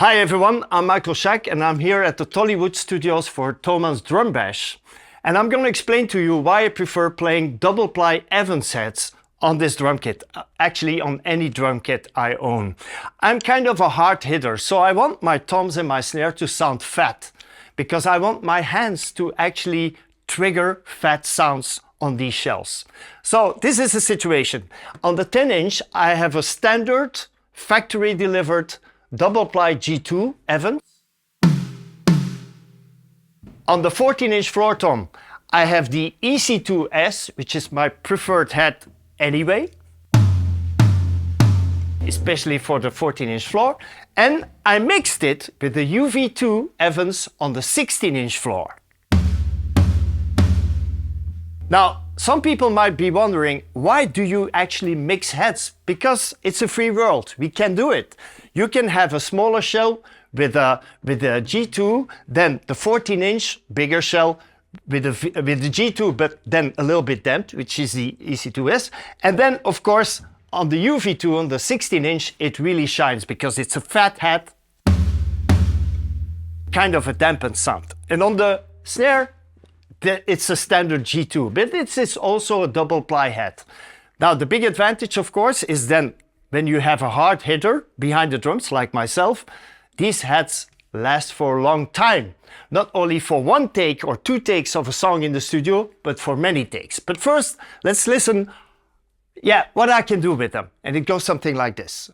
Hi everyone, I'm Michael Schack and I'm here at the Tollywood studios for Thomann's drum bash. And I'm going to explain to you why I prefer playing double ply Evans heads on this drum kit, actually on any drum kit I own. I'm kind of a hard hitter, so I want my toms and my snare to sound fat, because I want my hands to actually trigger fat sounds on these shells. So this is the situation. On the 10-inch I have a standard factory delivered double ply G2 Evans. On the 14-inch floor tom I have the EC2S, which is my preferred head anyway, especially for the 14-inch floor, and I mixed it with the UV2 Evans on the 16-inch floor. Now, some people might be wondering, why do you actually mix heads? Because it's a free world, we can do it. You can have a smaller shell with a G2, then the 14-inch bigger shell with the G2, but then a little bit damped, which is the EC2S. And then, of course, on the UV2, on the 16-inch, it really shines because it's a fat head, kind of a dampened sound. And on the snare, it's a standard G2, but it's also a double ply head. Now, the big advantage, of course, is then when you have a hard hitter behind the drums, like myself, these heads last for a long time. Not only for one take or two takes of a song in the studio, but for many takes. But first, let's listen, what I can do with them. And it goes something like this.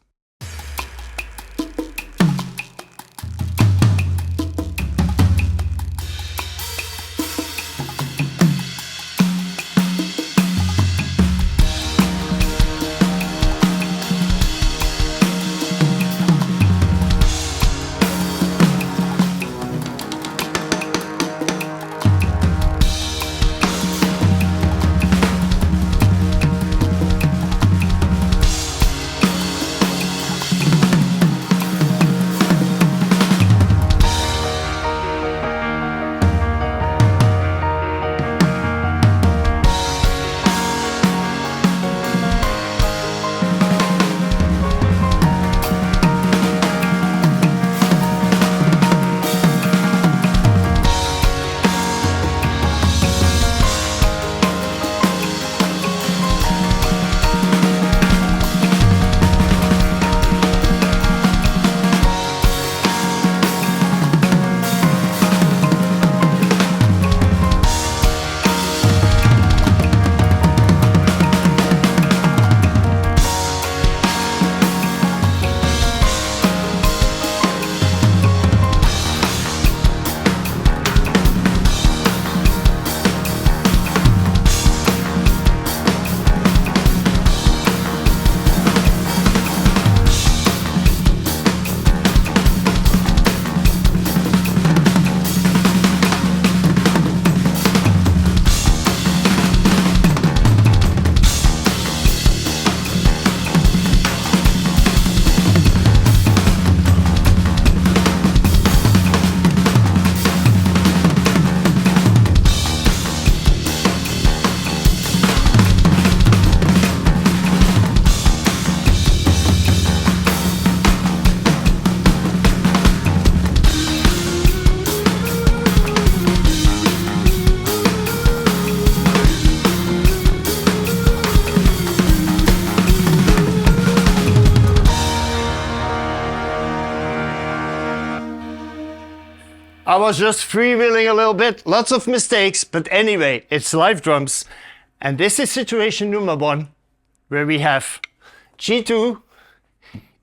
I was just freewheeling a little bit, lots of mistakes, but anyway, it's live drums. And this is situation number one, where we have G2,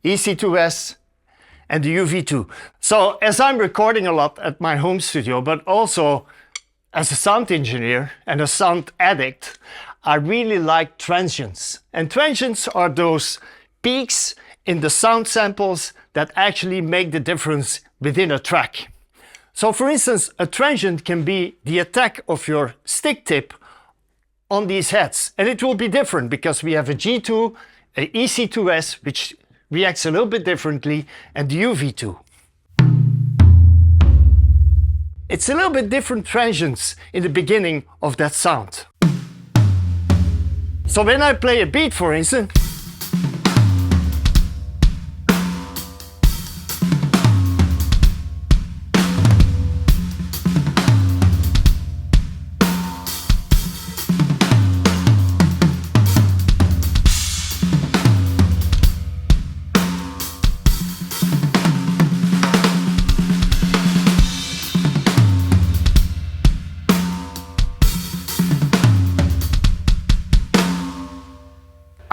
EC2S, and the UV2. So as I'm recording a lot at my home studio, but also as a sound engineer and a sound addict, I really like transients. And transients are those peaks in the sound samples that actually make the difference within a track. So for instance, a transient can be the attack of your stick tip on these heads. And it will be different because we have a G2, a EC2S, which reacts a little bit differently, and the UV2. It's a little bit different transients in the beginning of that sound. So when I play a beat, for instance,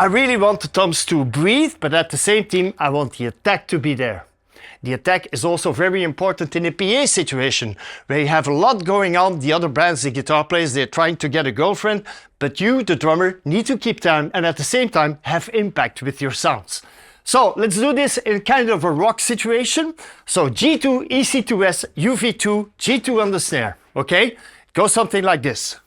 I really want the toms to breathe, but at the same time, I want the attack to be there. The attack is also very important in a PA situation, where you have a lot going on. The other bands, the guitar players, they're trying to get a girlfriend, but you, the drummer, need to keep time and at the same time have impact with your sounds. So let's do this in kind of a rock situation. So G2, EC2S, UV2, G2 on the snare, okay? It goes something like this.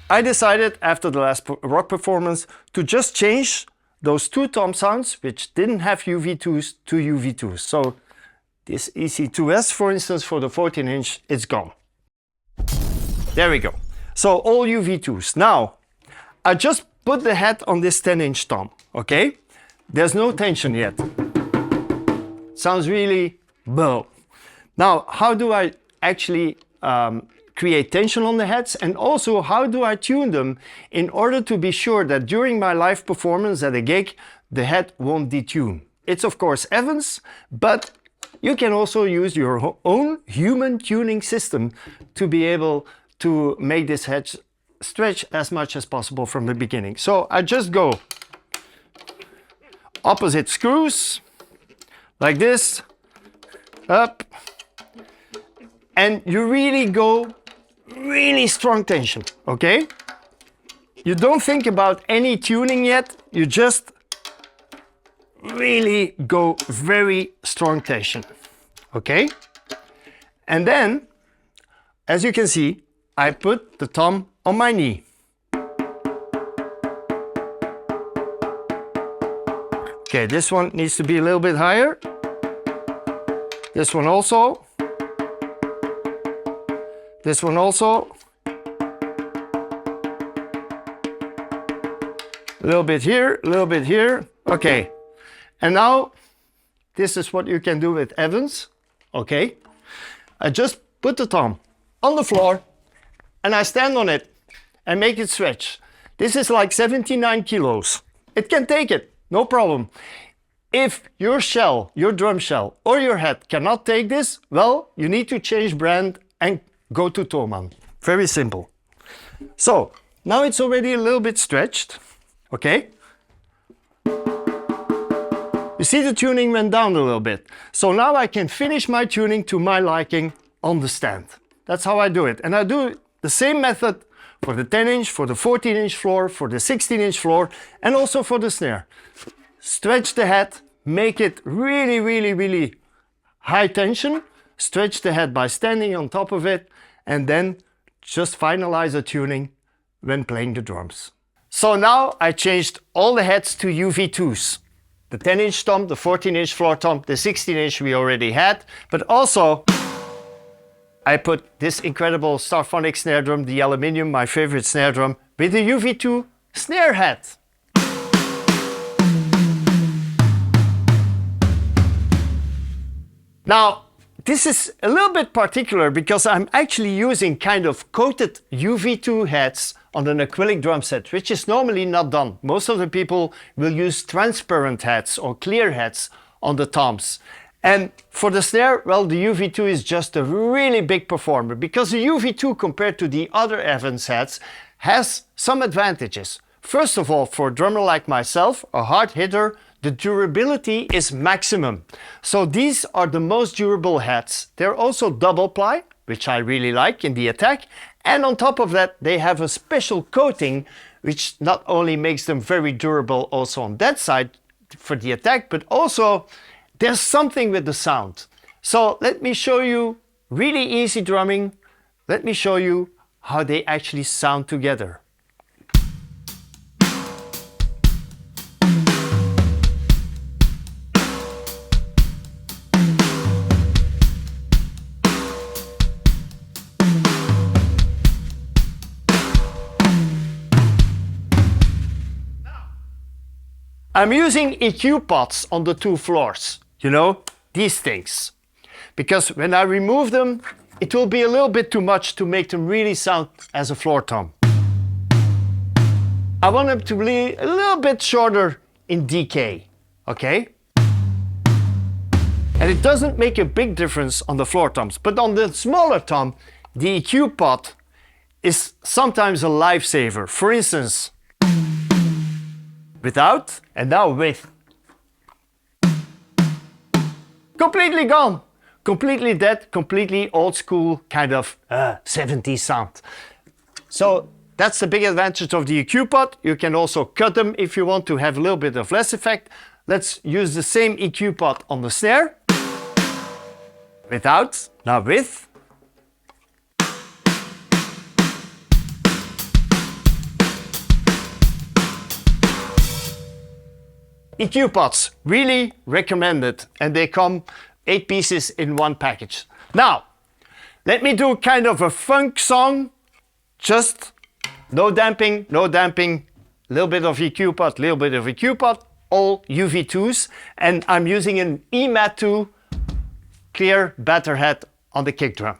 I decided after the last rock performance to just change those two tom sounds which didn't have UV2s to UV2s. So this EC2S, for instance, for the 14-inch, it's gone. There we go. So all UV2s. Now, I just put the head on this 10-inch tom, okay? There's no tension yet. Sounds really low. Now, how do I actually create tension on the heads, and also how do I tune them in order to be sure that during my live performance at a gig the head won't detune? It's of course Evans, but you can also use your own human tuning system to be able to make this head stretch as much as possible from the beginning. So I just go opposite screws like this, up, and you really go really strong tension, okay? You don't think about any tuning yet, you just really go very strong tension, okay? And then, as you can see, I put the tom on my knee. Okay, this one needs to be a little bit higher. This one also. This one also. A little bit here, a little bit here. Okay. And now, this is what you can do with Evans. Okay. I just put the tom on the floor and I stand on it and make it stretch. This is like 79 kilos. It can take it, no problem. If your shell, your drum shell or your head cannot take this, well, you need to change brand and go to Thomann. Very simple. So now it's already a little bit stretched, okay? You see the tuning went down a little bit. So now I can finish my tuning to my liking on the stand. That's how I do it. And I do the same method for the 10-inch, for the 14-inch floor, for the 16-inch floor, and also for the snare. Stretch the head, make it really, really, really high tension. Stretch the head by standing on top of it, and then just finalize the tuning when playing the drums. So now I changed all the heads to UV2s. The 10-inch tom, the 14-inch floor tom, the 16-inch we already had, but also I put this incredible Starphonic snare drum, the aluminum, my favorite snare drum, with the UV2 snare head. Now, this is a little bit particular because I'm actually using kind of coated UV2 heads on an acrylic drum set, which is normally not done. Most of the people will use transparent heads or clear heads on the toms. And for the snare, well, the UV2 is just a really big performer because the UV2 compared to the other Evans heads has some advantages. First of all, for a drummer like myself, a hard hitter, the durability is maximum. So these are the most durable heads. They're also double ply, which I really like in the attack. And on top of that, they have a special coating, which not only makes them very durable also on that side for the attack, but also there's something with the sound. So let me show you really easy drumming. Let me show you how they actually sound together. I'm using EQ pots on the two floors, you know, these things. Because when I remove them, it will be a little bit too much to make them really sound as a floor tom. I want them to be a little bit shorter in decay, okay? And it doesn't make a big difference on the floor toms, but on the smaller tom, the EQ pot is sometimes a lifesaver. For instance, without and now with. Completely gone, completely dead, completely old school kind of 70s sound. So that's the big advantage of the EQ pot. You can also cut them if you want to have a little bit of less effect. Let's use the same EQ pot on the snare. Without, now with. EQ pots, really recommended, and they come 8 pieces in one package. Now, let me do kind of a funk song, just no damping, no damping, little bit of EQ pot, little bit of EQ pot, all UV2s, and I'm using an EC2 clear batter head on the kick drum.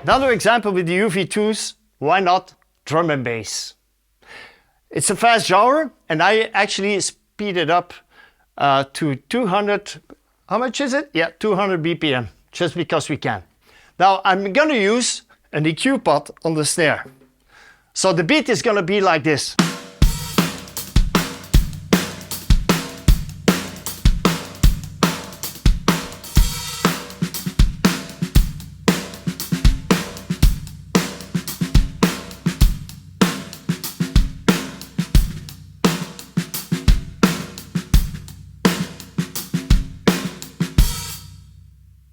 Another example with the UV2s, why not drum and bass? It's a fast genre, and I actually speed it up to 200, how much is it? Yeah, 200 BPM, just because we can. Now I'm gonna use an EQ pot on the snare. So the beat is gonna be like this.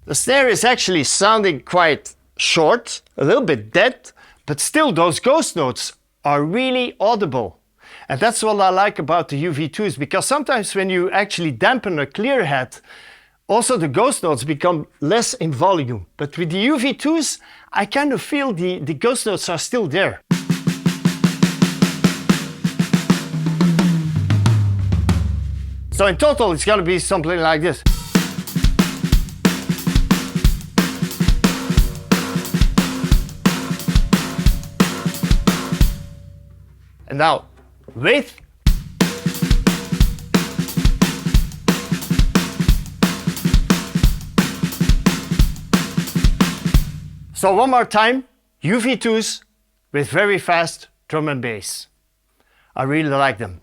The snare is actually sounding quite short, a little bit dead, but still those ghost notes are really audible. And that's what I like about the UV2s, because sometimes when you actually dampen a clear head, also the ghost notes become less in volume. But with the UV2s, I kind of feel the ghost notes are still there. So in total, it's gonna be something like this. And now, with so one more time, UV2s with very fast drum and bass. I really like them.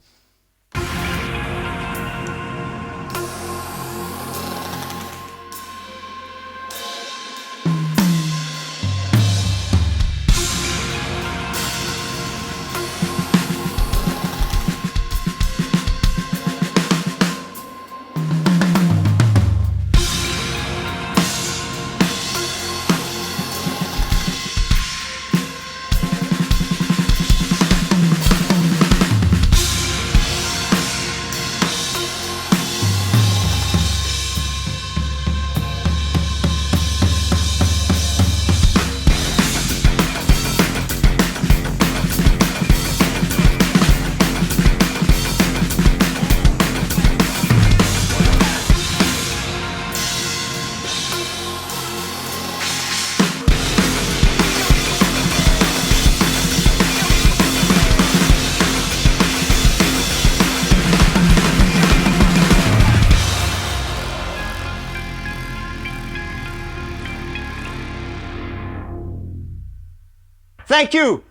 Thank you.